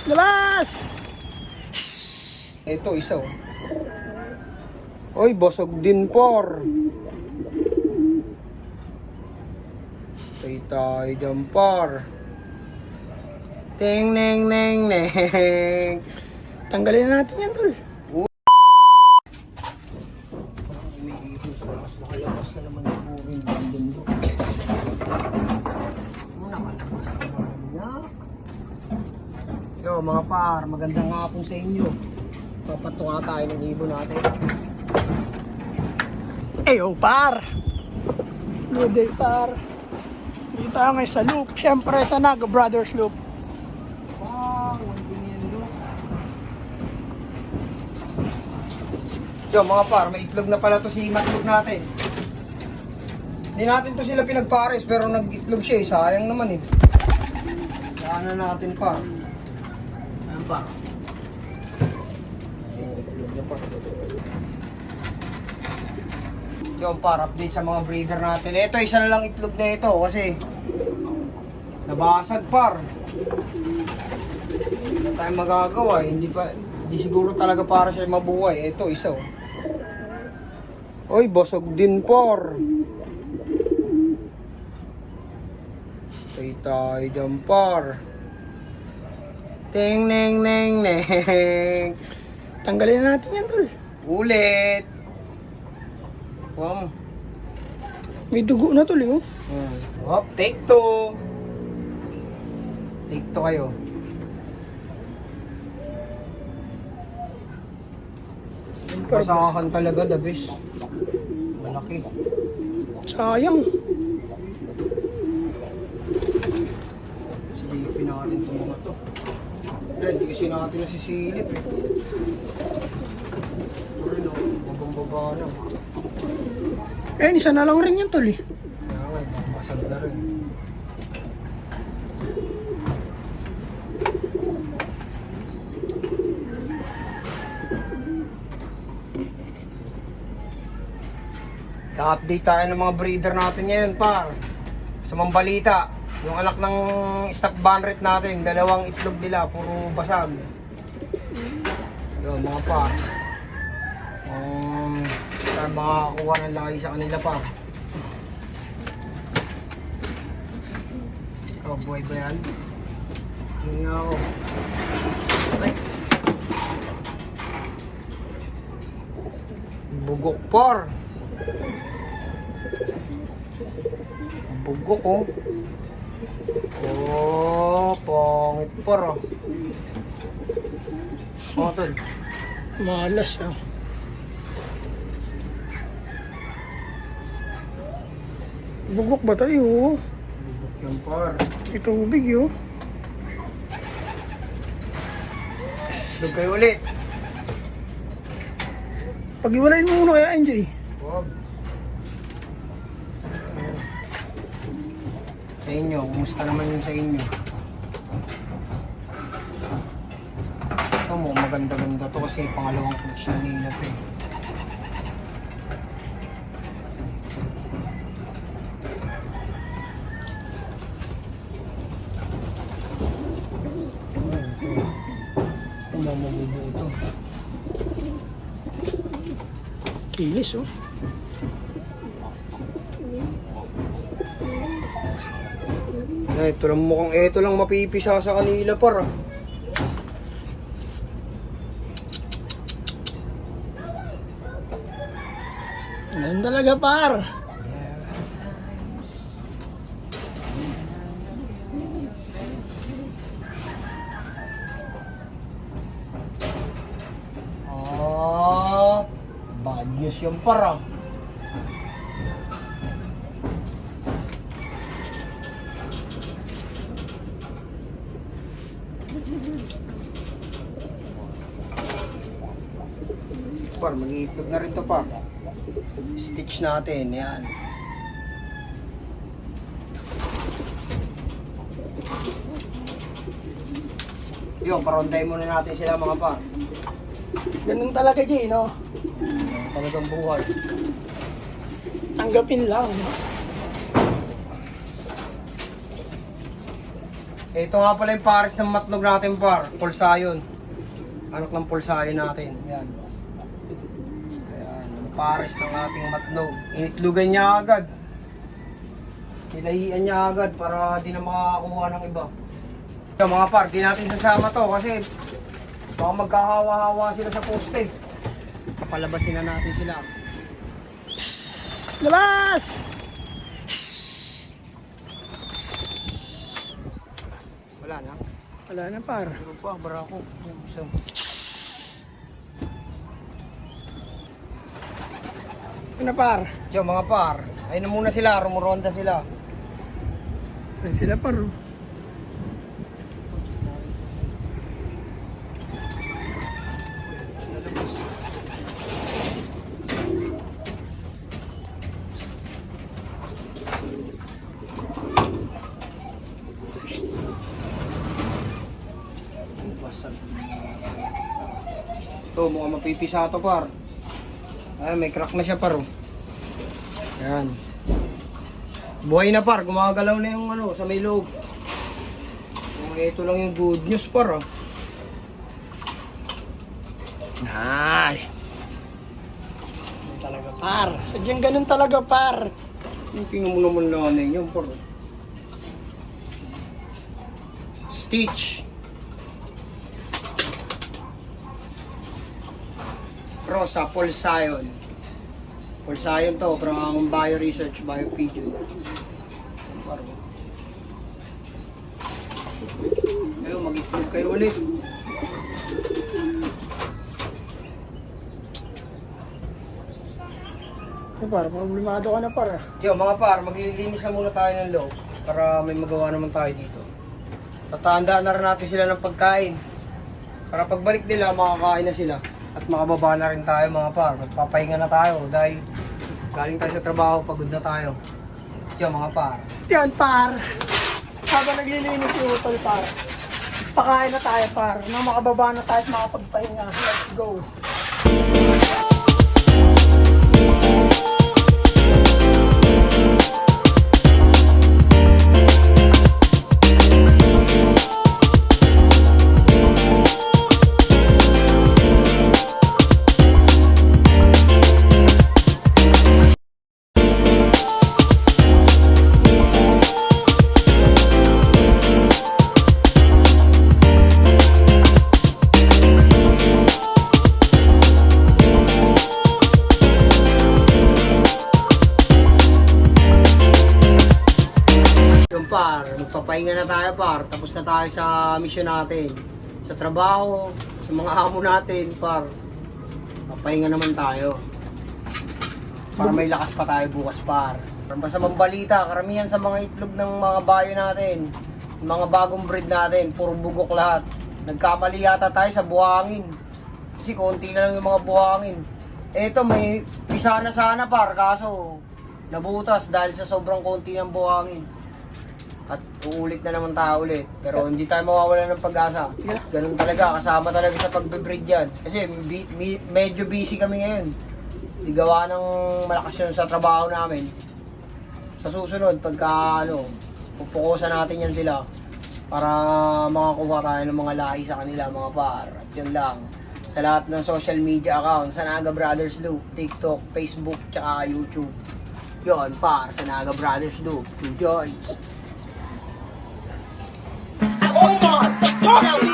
Labas! Ito, isa oh. Oy, bosog din por. Tay tayo dyan par. Ting neng neng neng. Tanggalin na natin yan, tol. Umiihos na, mas nakalabas na naman yung buring bandin do. Nakalabas na naman niya. Yo mga par, magandang hapon sa inyo. Papatunga tayo ng ibon natin. Eyo, par! Good day, par. Dito tayo ngayon sa loop. Siyempre, sa Naga Brothers loop. Wow, wanding yan do. Yo mga par, may itlog na pala to si matlog natin. Hindi natin to sila pinagpares pero nag-itlog siya eh. Sayang naman eh. Saan na natin par. Ayan pa. Itlog na par. Yung par, update sa mga breeder natin. Ito, isa na lang itlog na ito kasi nabasag par. Hindi na tayo magagawa. Hindi siguro talaga para siya mabuhay. Ito, isa oh. Oy, bosog din por. Tay tayo dyan par. Ting neng neng neng. Tanggalin na natin yan, tol. Ulit. Wow. May dugo na, tol, eh. Oh. Hop, take two. Take two kayo. Pasahan talaga, the best. Malaki. Sayang. Silipin natin itong mga to. Hindi kasi natin nasisilip eh. Pero no, babang-baba na. Isa na lang rin yan, tol, eh. Kaya nga, basag na rin. Ka-update tayo ng mga breeder natin ngayon, par. Sa mga balita, yung anak ng stock banret natin, dalawang itlog nila, puro basag. Yun, mga par. Saan makakakuha ng laki sa kanila pa. Ikaw, buhay ba yan? Yun nga ako. Ay. Bugok par. Bugok oh. Oh, pangit par oh. Oh, tol. Malas, ah. Bugok ba tayo? Bugok yan par. May tubig, yun. Doon kayo ulit. Pag-iwalayin mo muna kaya, NJ. Wag. Sa inyo, kumusta naman yun sa inyo? Ito mo, maganda-ganda to kasi pangalawang coach na nila to eh. Ito mabubuo ito. Kilis, oh. Ito lang mukhang ito lang mapipisa sa kanila par. Ganun talaga, par. Bad news yung par. Par, mag-iitlog na rin to par. Stitch natin, yan. Yun, paronday muna natin sila mga par. Ganun talaga, Jay, no? Talagang buhay. Tanggapin lang. Ito nga pala yung pares ng matlog natin par. Pulsayon. Anak ng pulsayon natin. Yan. Ayan. Ang pares ng ating matlog. Initlugan niya agad. Nilahian niya agad para di na makakakuha ng iba. Yung mga par, di natin sasama to kasi baka magkahawa-hawa sila sa poste. Papalabasin na natin sila. Labas! Wala na. Wala na par. Pero pa, barako. So, Ano par? yung mga par, ayun na muna sila, rumuronda sila. Ayun sila par. Oh. Basag. Ito, mukhang mapipisa to par. Ay, may crack na siya par. Oh. Yan. Buhay na par, gumagalaw na yung ano, sa may loob. Ito lang yung good news par. Oh. Ay. Ganun talaga par. Sadyang ganun talaga par. Tingnan mo naman namin yung par. Oh. Stitch. Rosa, Pulsayon. Pulsayon to from Bio Research, Biopedia. Ngayon, mag-itlog kayo ulit. So par, problemado ka na par. Yo, mga par, maglilinis na muna tayo ng loob para may magawa naman tayo dito. Tatandaan na rin natin sila ng pagkain. Para pagbalik nila, makakain na sila. At makababa na rin tayo mga par. Magpapahinga na tayo dahil galing tayo sa trabaho, pagod na tayo. Yo, mga par. Yan par. Habang naglilinis yung utol par. Pakain na tayo par. Nang makababa na tayo at makapagpahinga. Let's go. Par, magpapahinga na tayo par, tapos na tayo sa mission natin. Sa trabaho, sa mga amo natin par, papahinga naman tayo. Para may lakas pa tayo bukas par. Basta mambalita, karamihan sa mga itlog ng mga bayo natin, mga bagong breed natin, puro bugok lahat. Nagkamali yata tayo sa buhangin. Kasi konti na lang yung mga buhangin. Eto may pisa na sana par, kaso nabutas dahil sa sobrang konti ng buhangin. At uulit na naman tayo ulit. Pero hindi tayo mawawala ng pag-asa. Ganun talaga, kasama talaga sa pagbe-breed yan. Kasi medyo busy kami ngayon. Igawa ng malakas yun sa trabaho namin. Sa susunod, pagka pupukusan natin yan sila para makakuha tayo ng mga lahi sa kanila, mga par. At yun lang. Sa lahat ng social media accounts, Sanaga Brothers Loop, TikTok, Facebook, tsaka YouTube. Yun, par, Sanaga Brothers Loop. Two joints. Oh my God!